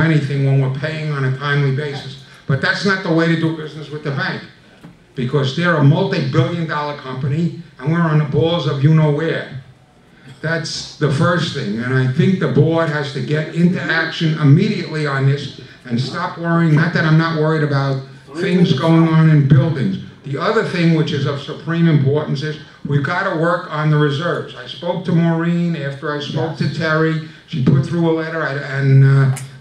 anything when we're paying on a timely basis. But that's not the way to do business with the bank, because they're a multi-billion-dollar company and we're on the balls of you-know-where. That's the first thing, and I think the board has to get into action immediately on this and stop worrying. Not that I'm not worried about things going on in buildings. The other thing, which is of supreme importance, is we've got to work on the reserves. I spoke to Maureen after I spoke to Terry. She put through a letter, and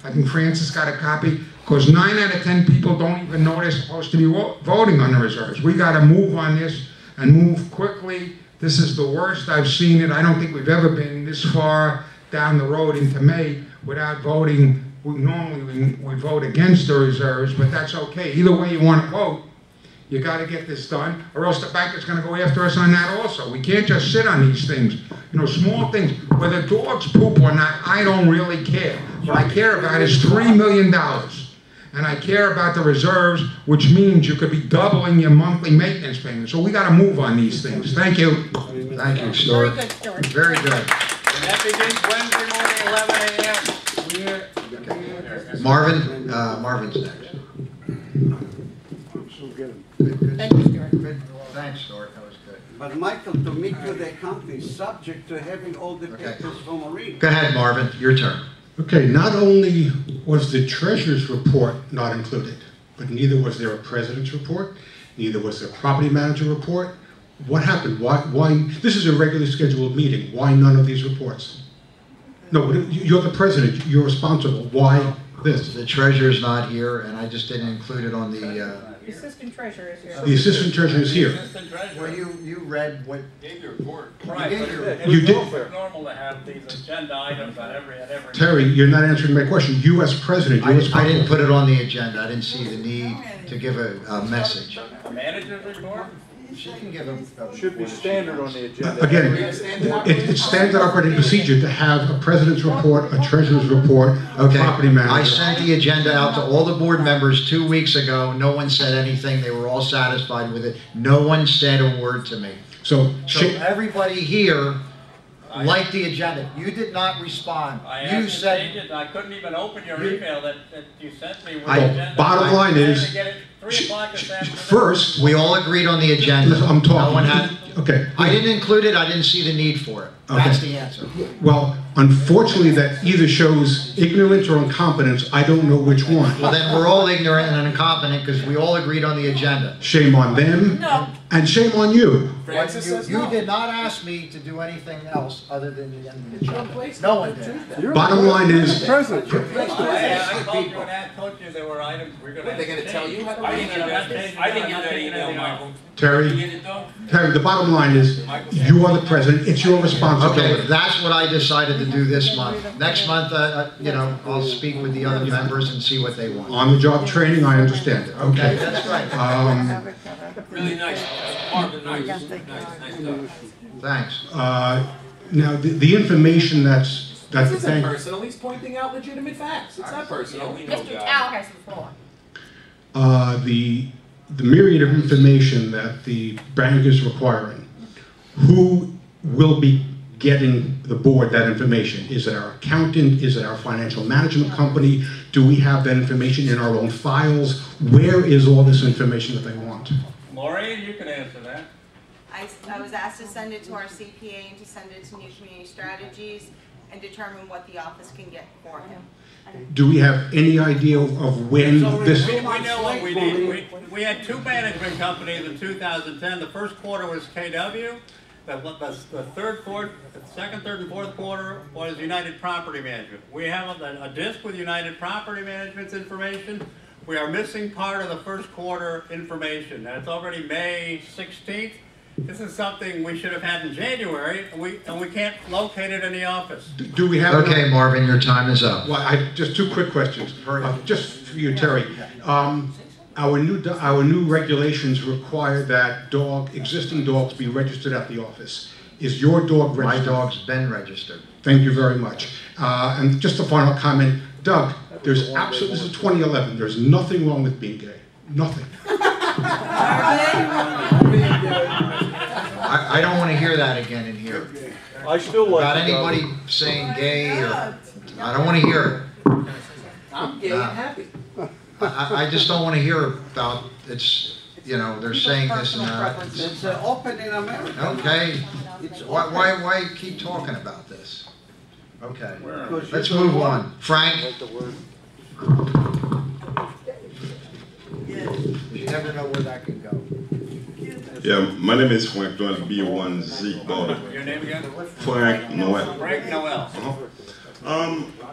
I think Francis got a copy, because 9 out of 10 people don't even know they're supposed to be voting on the reserves. We got to move on this and move quickly. This is the worst I've seen it. I don't think we've ever been this far down the road into May without voting. Normally we vote against the reserves, but that's okay. Either way you want to vote, you got to get this done, or else the bank is going to go after us on that also. We can't just sit on these things. You know, small things. Whether dogs poop or not, I don't really care. What I care about is $3 million. And I care about the reserves, which means you could be doubling your monthly maintenance payment. So we got to move on these things. Thank you. Thank you, Stuart. Very good, Stuart. Very good. And that begins Wednesday morning, 11 a.m. Marvin's next. Thank you, Stuart. Good. Thanks, Stuart. That was good. But Michael, to meet with the accounting, subject to having all the papers from Maureen. Go ahead, Marvin. Your turn. Okay, not only was the treasurer's report not included, but neither was there a president's report, neither was there a property manager report. What happened? Why? This is a regularly scheduled meeting. Why none of these reports? No, you're the president. You're responsible. Why this? The treasurer's not here, and I just didn't include it on the... The assistant treasurer is here. The assistant treasurer is here. Well, you read what... Gave your report. Right. You You did. It's normal to have these agenda items at every. Terry, you're not answering my question. You as president, you're I responsible. didn't put it on the agenda. I didn't see the need to give a message. The manager's report? She can give a... Should be standard on the agenda. Again, it's standard operating procedure to have a president's report, a treasurer's report, a property manager. I sent the agenda out to all the board members 2 weeks ago. No one said anything. They were all satisfied with it. No one said a word to me. So everybody here liked the agenda. You did not respond. You said... I couldn't even open your email that you sent me with the agenda. Bottom line is, first, we all agreed on the agenda. I'm talking. No one had... Okay. I didn't include it. I didn't see the need for it. That's the answer. Well, unfortunately, that either shows ignorance or incompetence. I don't know which one. Well, then we're all ignorant and incompetent because we all agreed on the agenda. Shame on them, and shame on you. You did not ask me to do anything else other than the end of the agenda. No one did. Bottom line is... I told you and I told you there were items we're going to... They're going to tell you? I didn't get that email, Michael. Terry, the bottom line is, you are the president. It's your responsibility. Okay, that's what I decided to do this month. Next month, I'll speak with the other members and see what they want. On-the-job training, I understand it. Okay. That's right. Really nice. Marvin, nice. Nice stuff. Thanks. Now, the information that's this isn't personal. He's pointing out legitimate facts. It's not personal. Mr. Tao has the floor. The myriad of information that the bank is requiring, who will be getting the board that information? Is it our accountant? Is it our financial management company? Do we have that information in our own files? Where is all this information that they want? Maureen, you can answer that. I was asked to send it to our CPA and to send it to New Community Strategies and determine what the office can get for him. Do we have any idea of when this... We know what we need. We had two management companies in 2010. The first quarter was KW. The second, third, and fourth quarter was United Property Management. We have a disc with United Property Management's information. We are missing part of the first quarter information. And it's already May 16th. This is something we should have had in January, and we can't locate it in the office. Do we have... Okay, Marvin, your time is up. Well, just two quick questions. Just for you, Terry. Our new regulations require that existing dogs be registered at the office. Is your dog registered? My dog's been registered. Thank you very much. And just a final comment, Doug. This is 2011. There's nothing wrong with being gay. Nothing. I don't want to hear that again in here. I still like about anybody saying gay or I don't want to hear it. I'm gay and happy. I just don't want to hear about, it's, you know, they're saying this and that. It's open in America. Okay, It's why keep talking about this? Okay, Because let's you don't move want- on. Frank? You never know where that can go. Yeah, my name is Frank Noel, B1Z Boy. Your name again? Frank Noel. Frank Noel.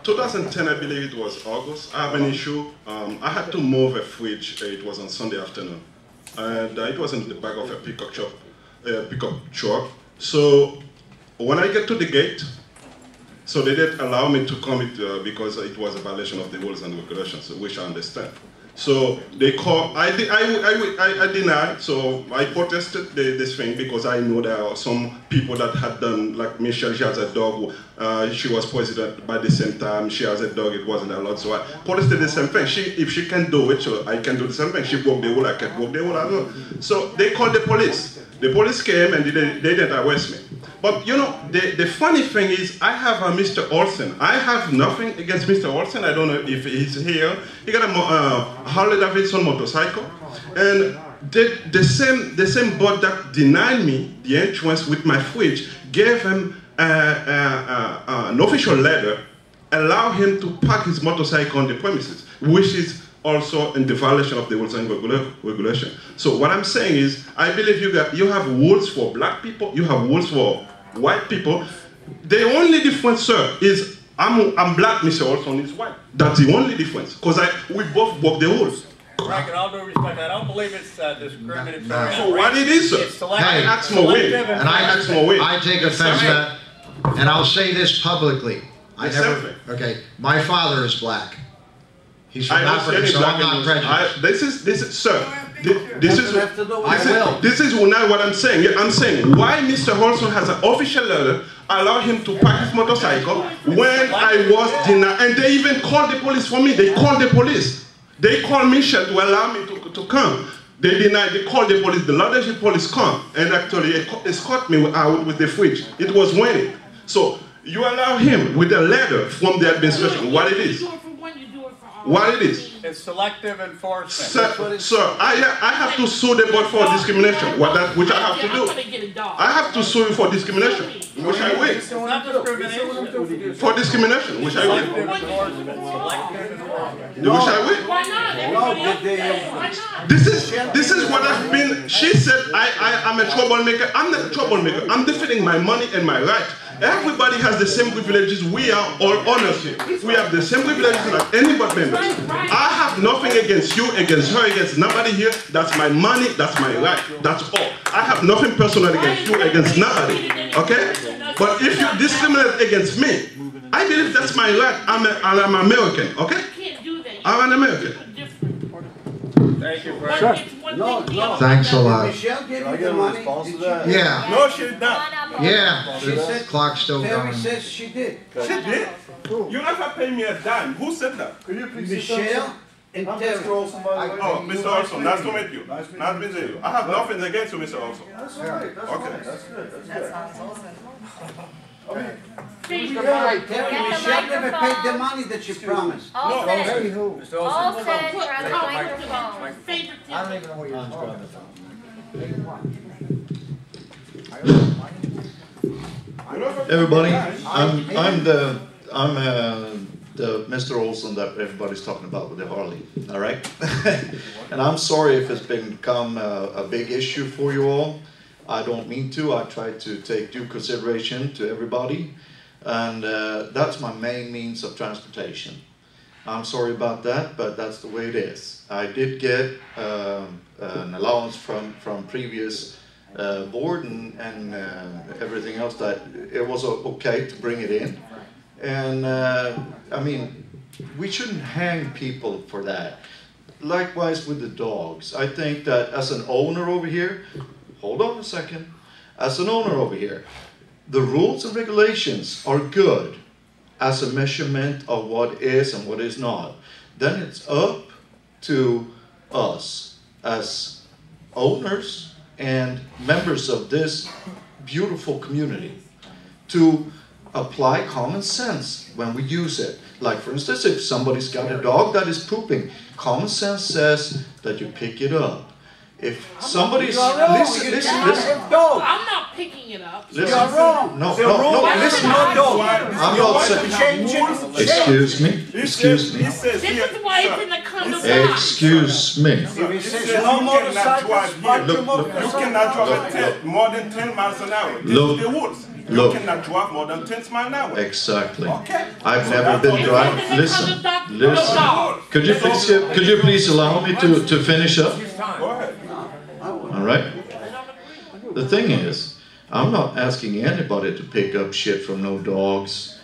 2010, I believe it was August. I have an issue. I had to move a fridge. It was on Sunday afternoon, and it was in the back of a pickup truck. So when I get to the gate, so they didn't allow me to come because it was a violation of the rules and regulations, which I understand. So they call. I denied. So I protested this thing because I know there are some people that had done, like Michelle. She has a dog. She was president by the same time. She has a dog. It wasn't allowed. So I protested the same thing. If she can do it, so I can do the same thing. She broke the rule. I can break the rule as well. So they called the police. The police came and they didn't arrest me. But you know, the funny thing is, I have a Mr. Olsen. I have nothing against Mr. Olsen. I don't know if he's here. He got a Harley Davidson motorcycle, and the same boat that denied me the entrance with my fridge gave him an official letter, allow him to park his motorcycle on the premises, which is also in the violation of the rules and regulation. So what I'm saying is, I believe you have rules for black people, you have rules for white people. The only difference, sir, is I'm black, Mr. Olson is white. That's the only difference, because we both broke the rules. Frank, in all due respect, I don't believe it's discriminatory. No. So what it is, sir? It's selective. Hey, I ask more way. Selective And I take offense to that, and I'll say this publicly. Okay, my father is black. He's from Africa, so I'm not prejudiced. This is, sir. This is now what I'm saying. I'm saying why Mr. Olson has an official letter allow him to park his motorcycle when I was denied, and they even called the police for me. They called the police. They called Michelle to allow me to come. They denied. They called the police. The Lauderdale police come and actually escort me out with the fridge. It was raining. So you allow him with a letter from the administration. What it is? What it is? It's selective enforcement. Sir, I have to sue the board for discrimination. Which I have to do. I have to sue you for discrimination, which I will. It's not discrimination. For discrimination, which I Selective will. enforcement. Selective enforcement. Which I will. Why not? This is what I've been. She said I'm a troublemaker. I'm not a troublemaker. I'm defending my money and my right. Everybody has the same privileges. We are all honest here. We have the same privileges like any board members. I have nothing against you, against her, against nobody here. That's my money, that's my right. That's all. I have nothing personal against you, against nobody. Okay? But if you discriminate against me, I believe that's my right. I'm American, okay? I'm an American. Thank you, Frank. Thanks a lot. Michelle gave you the money. Did you? Yeah, No, she did not. yeah, She the said, clock's still Terry going. says she did. She did. You never pay me a dime. Who said that? Could you please Michelle and Terry. Olson, by the way? Oh, Mr. Olson, nice to meet you. Nice to meet Nice to meet you. I have nothing against you, Mr. Olson. That's all right, that's Okay. fine, that's good, that's That's good. not Olson. Terry, Michelle never paid the money that she promised. Olson, who? Olson, grab the microphone. I don't even know what you're talking about. Everybody, I'm the Mr. Olson that everybody's talking about with the Harley, all right? And I'm sorry if it's become a big issue for you all. I don't mean to. I try to take due consideration to everybody, and that's my main means of transportation. I'm sorry about that, but that's the way it is. I did get an allowance from previous board and everything else that it was okay to bring it in. And I mean, we shouldn't hang people for that. Likewise with the dogs. I think that as an owner over here, hold on a second, as an owner over here, the rules and regulations are good as a measurement of what is and what is not. Then it's up to us as owners and members of this beautiful community to apply common sense when we use it. Like for instance, if somebody's got a dog that is pooping, common sense says that you pick it up. If somebody's listen, I'm not picking it up. listen. You're wrong. No, The no, rule no. is Listen. no dog. I'm You not want to saying. change it? Excuse me. Excuse me. This is why it's in the condom. Excuse me. If it says no motorcycles, but Look, you motorcycle. You cannot drive more than 10 miles an hour. This Look, is the woods. You look. cannot drive more than 10 miles an hour. Exactly. Okay. I've So never that's been all you driving. want. Listen, listen. Could you please allow me to finish up? Go ahead. All right. The thing is, I'm not asking anybody to pick up shit from no dogs,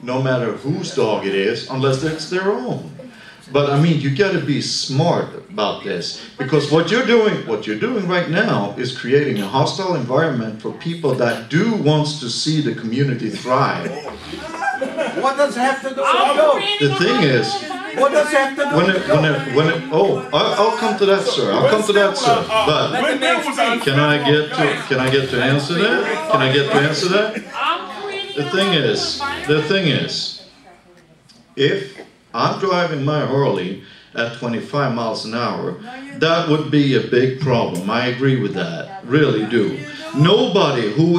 no matter whose dog it is, unless it's their own. But I mean, you got to be smart about this, because what you're doing right now is creating a hostile environment for people that do wants to see the community thrive. What does it have to do with dogs? The thing is, What does it have to do with dogs? I'll come to that, sir. I'll come to that, sir. But can I get to answer that? Can I get to answer that? The thing is, if I'm driving my Harley at 25 miles an hour, that would be a big problem. I agree with that, really do. Nobody, whom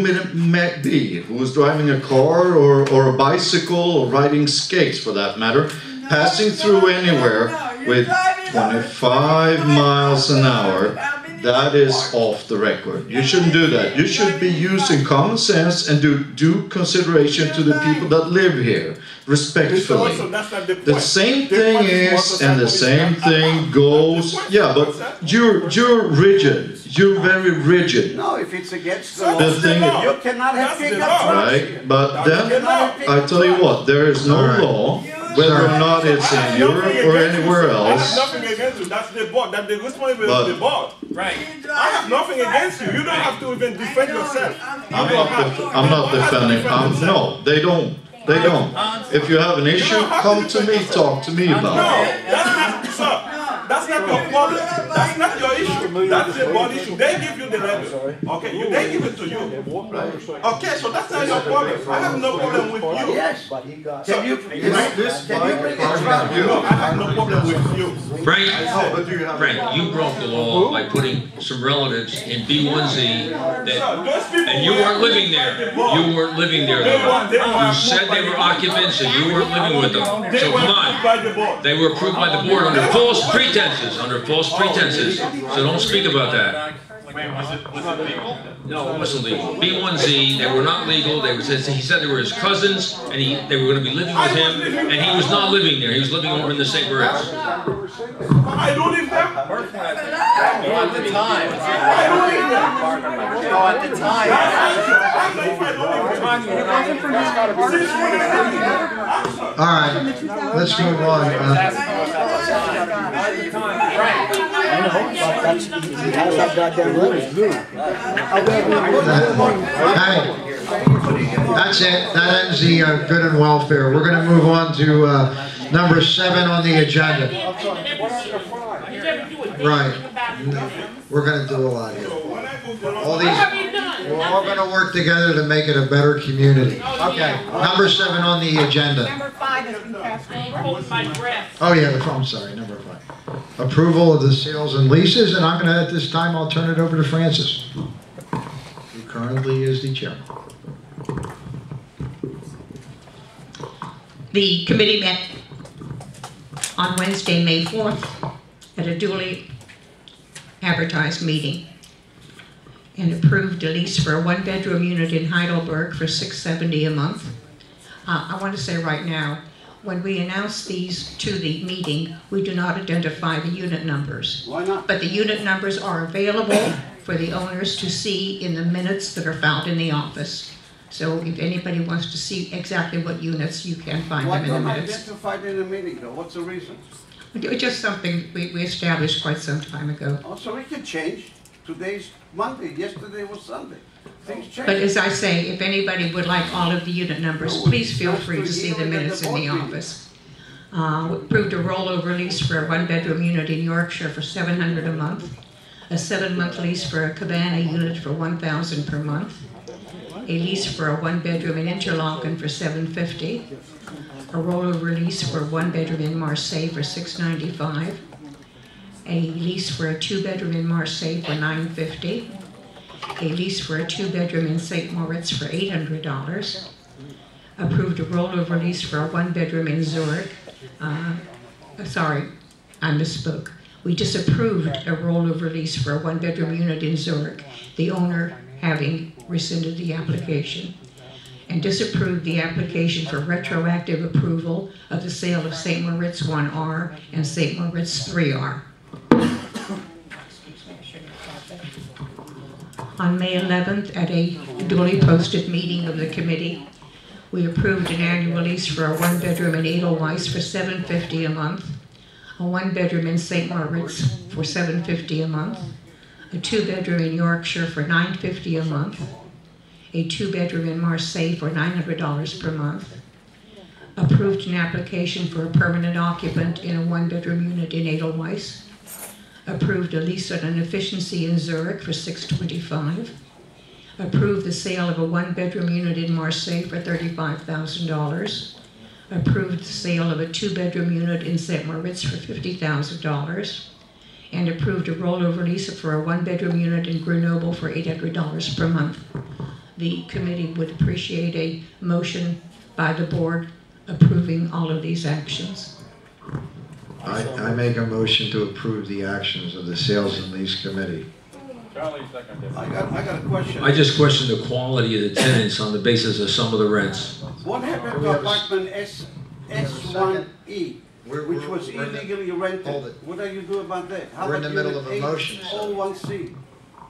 it may be, who is driving a car or a bicycle or riding skates for that matter, passing through anywhere with 25 miles an hour, that is off the record. You shouldn't do that. You should be using common sense and do due consideration to the people that live here, respectfully. The same thing is, and the same thing goes, yeah, but you're rigid. You're very rigid. No, if it's against the law, The thing is, you cannot have pickup trucks. right, but then, I tell you what, there is no law, whether or not it's in Europe or anywhere I have else. nothing against you. That's the board. That's the responsibility of the board. Right. I have nothing against you. You don't have to even defend yourself. I'm not defending, no, they don't. If you have an issue, come to me, talk to me No, about it. that's not, sir. That's not your problem. That's not your issue. That's the board issue. They give you the letter. Okay, they give it to you. Okay, so that's not your problem. I have no problem with you. Yes. Can you bring it No, I have no problem with you. Frank, you broke the law by putting some relatives in B1Z and you weren't living there. You weren't living there though. You said they were occupants and you weren't living with them. So come on. They were approved by the board under false pretenses. So don't speak about that. Wait, was it legal? No, it wasn't legal. B1Z, they were not legal. He said they were his cousins, and they were going to be living with him, and he was not living there. He was living over in the St. Barrett's. I don't live there. At the time. I don't live there. No, at the time. All right, let's move on. Hey, that's it. That ends the good and welfare. We're going to move on to number 7 on the agenda. Right. We're going to do a lot here. We're all going to work together to make it a better community. Okay. Number 7 on the agenda. Number 5 has been passed. Oh yeah, I'm sorry, number 5. Approval of the sales and leases, and I'm going to, at this time, I'll turn it over to Francis, who currently is the chairman. The committee met on Wednesday, May 4th, at a duly advertised meeting and approved a lease for a 1-bedroom unit in Heidelberg for $670 a month. I want to say right now, when we announce these to the meeting, we do not identify the unit numbers. Why not? But the unit numbers are available for the owners to see in the minutes that are found in the office. So if anybody wants to see exactly what units, you can find Why them in the not minutes. identified in the meeting though? What's the reason? It's just something we established quite some time ago. Oh, so we can change. Today's Monday, yesterday was Sunday. Things change. But as I say, if anybody would like all of the unit numbers, please feel free to see the minutes in the office. We approved a rollover lease for a 1-bedroom unit in Yorkshire for $700 a month, a 7-month lease for a cabana unit for $1,000 per month, a lease for a one-bedroom in Interlaken for $750, a rollover lease for a one-bedroom in Marseille for $695, a lease for a two-bedroom in Marseille for $950, a lease for a two-bedroom in St. Moritz for $800, approved a rollover lease for a one-bedroom in Zurich. Sorry, I misspoke. We disapproved a rollover lease for a one-bedroom unit in Zurich, the owner having rescinded the application, and disapproved the application for retroactive approval of the sale of St. Moritz 1R and St. Moritz 3R. On May 11th, at a duly posted meeting of the committee, we approved an annual lease for a one-bedroom in Edelweiss for $750 a month, a one-bedroom in St. Moritz for $750 a month, a two-bedroom in Yorkshire for $950 a month, a two-bedroom in Marseille for $900 per month, approved an application for a permanent occupant in a one-bedroom unit in Edelweiss, approved a lease on an efficiency in Zurich for $625, approved the sale of a one-bedroom unit in Marseille for $35,000, approved the sale of a two-bedroom unit in St. Moritz for $50,000, and approved a rollover lease for a one-bedroom unit in Grenoble for $800 per month. The committee would appreciate a motion by the board approving all of these actions. I make a motion to approve the actions of the Sales and Lease Committee. Charlie, second. I got a question. I just question the quality of the tenants on the basis of some of the rents. What happened to apartment S1E, which was illegally rented? Hold it. What are you doing about that? How We're in the about middle of a motion. 01C?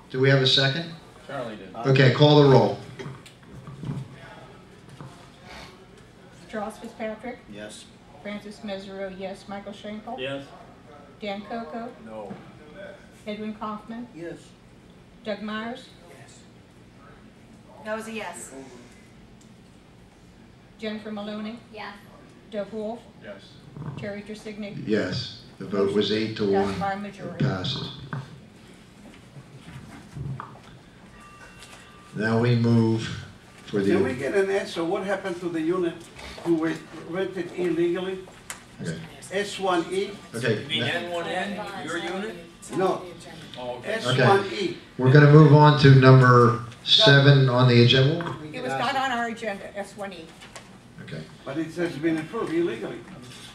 Do we have a second? Charlie did. Okay, call the roll. Charles Fitzpatrick, Yes. Francis Mesereau, yes. Michael Schenkel, Yes. Dan Coco, No. Edwin Kaufman, Yes. Doug Myers, That was a yes. Jennifer Maloney, Yes. Doug Wolf, Yes. Terry Tersignig. Yes, the vote was 8-1. Passed by It majority. passes. Now we move for Can we the, get an answer, what happened to the unit who were rented illegally? okay, S1E? okay. You mean N1N, your unit? No, Oh, okay. S1E. We're gonna move on to number 7 on the agenda. It was not on our agenda, S1E. Okay, But it has been approved illegally.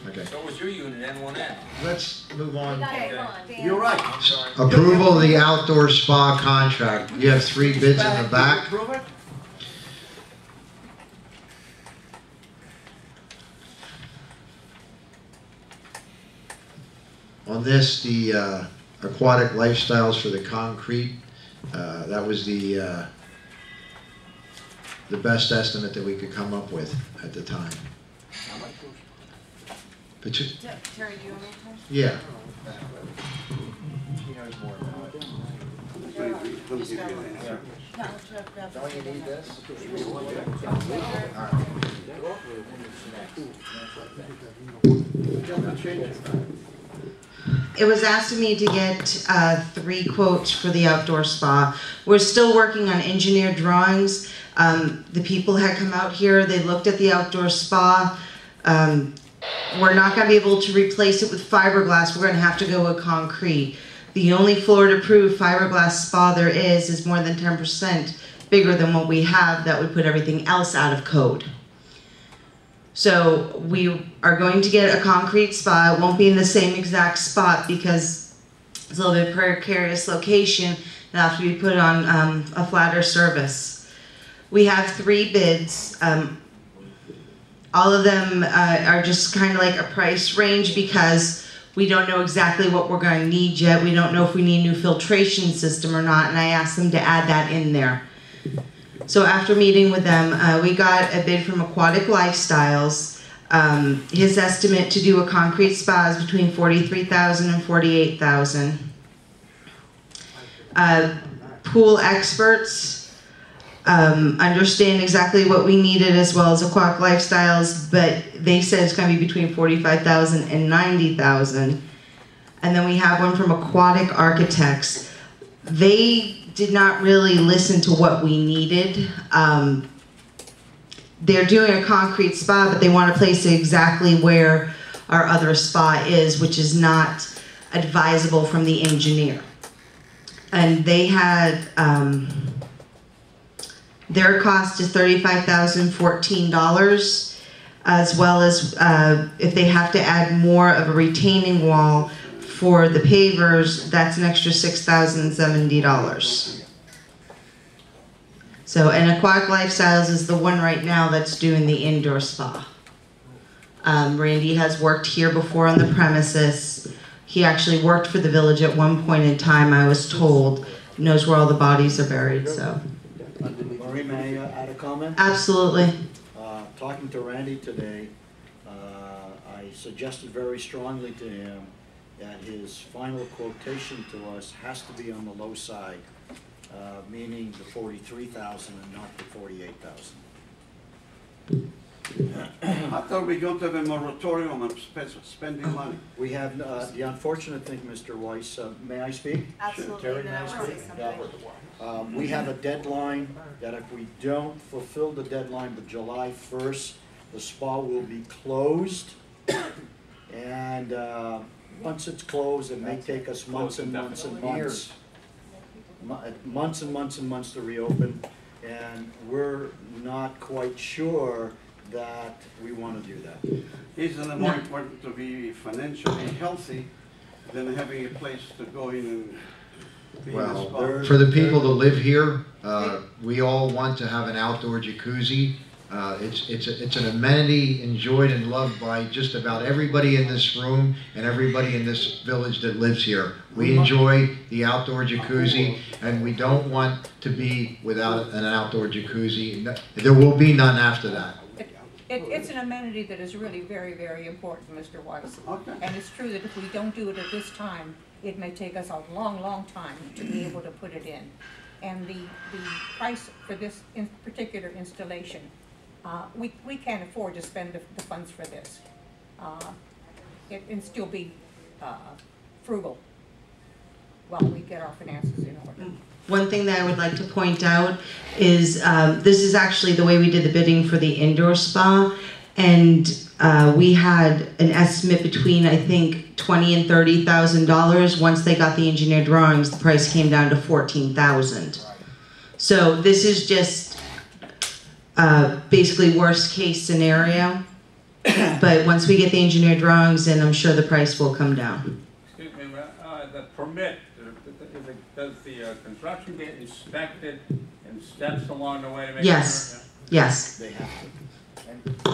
okay. So was your unit N1N? Let's move on. You're right. Approval of the outdoor spa contract. You have 3 bids in the back. Approve it? On this, the aquatic lifestyles for the concrete, that was the best estimate that we could come up with at the time. But you, Terry, do you want me to? yeah. Let me give you an answer. Don't you need this? It was asked of me to get 3 quotes for the outdoor spa. We're still working on engineered drawings. The people had come out here, they looked at the outdoor spa. We're not going to be able to replace it with fiberglass, we're going to have to go with concrete. The only Florida-approved fiberglass spa there is more than 10% bigger than what we have that would put everything else out of code. So we are going to get a concrete spa. It won't be in the same exact spot because it's a little bit precarious location. It'll have to be put on a flatter surface. We have 3 bids. All of them are just kind of like a price range because we don't know exactly what we're going to need yet. We don't know if we need a new filtration system or not, and I asked them to add that in there. So after meeting with them, we got a bid from Aquatic Lifestyles. His estimate to do a concrete spa is between $43,000 and $48,000. Pool experts understand exactly what we needed as well as Aquatic Lifestyles, but they said it's going to be between $45,000 and $90,000. And then we have one from Aquatic Architects. They did not really listen to what we needed. They're doing a concrete spa, but they want to place it exactly where our other spa is, which is not advisable from the engineer. And they had, their cost is $35,014, as well as if they have to add more of a retaining wall for the pavers, that's an extra $6,070. So, and Aquatic Lifestyles is the one right now that's doing the indoor spa. Randy has worked here before on the premises. He actually worked for the village at one point in time, I was told. Knows where all the bodies are buried, so. Marie, may I add a comment? Absolutely. Talking to Randy today, I suggested very strongly to him that his final quotation to us has to be on the low side, meaning the 43,000 and not the 48,000. I thought we got to have a moratorium on spending money. We have, the unfortunate thing, Mr. Weiss, may I speak? Absolutely, Terry, then may I I want to say speak? something. We have a deadline that if we don't fulfill the deadline by July 1st, the spa will be closed. And once it's closed, it may take us months and months and months. Months and months and months to reopen. And we're not quite sure that we want to do that. Isn't it more important to be financially healthy than having a place to go in and be in a spa? Well, for the people that live here, we all want to have an outdoor jacuzzi. It's an amenity enjoyed and loved by just about everybody in this room and everybody in this village that lives here. We enjoy the outdoor jacuzzi, and we don't want to be without an outdoor jacuzzi. There will be none after that. It's an amenity that is really very, very important, Mr. Weiss. Okay. And it's true that if we don't do it at this time, it may take us a long, long time to be able to put it in. And the price for this particular installation, we can't afford to spend the funds for this. And still be frugal while we get our finances in order. One thing that I would like to point out is this is actually the way we did the bidding for the indoor spa, and we had an estimate between, I think, $20,000 and $30,000. Once they got the engineered drawings, the price came down to $14,000. So this is just basically worst case scenario. But once we get the engineered drawings in, I'm sure the price will come down. Excuse me, the permit, does the construction get inspected in steps along the way to make sure? Yes. They have to.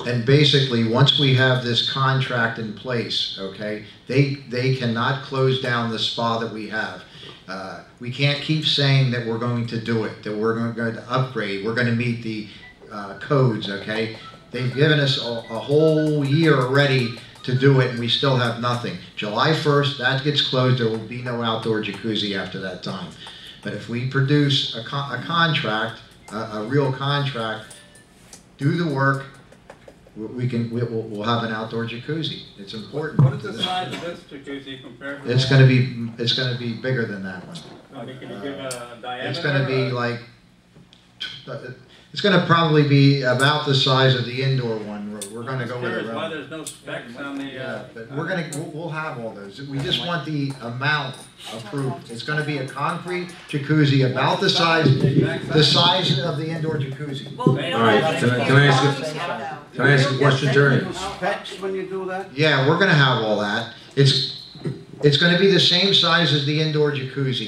And basically, once we have this contract in place, okay, they cannot close down the spa that we have. We can't keep saying that we're going to do it, that we're going to upgrade, we're going to meet the codes, okay? They've given us a whole year already to do it, and we still have nothing. July 1st, that gets closed. There will be no outdoor jacuzzi after that time. But if we produce a contract, a real contract, do the work, we'll have an outdoor jacuzzi. It's important. What is the size of this jacuzzi compared to? It's going to be bigger than that one. Can you give a diameter? It's going to be like. It's going to probably be about the size of the indoor one. We're going to go with it. Why there's no specs on the? Yeah, but we'll have all those. We just want the amount approved. It's going to be a concrete jacuzzi about the size of the indoor jacuzzi. All right. Can I ask a question, Terry? Specs when you do that? Yeah, we're going to have all that. It's going to be the same size as the indoor jacuzzi.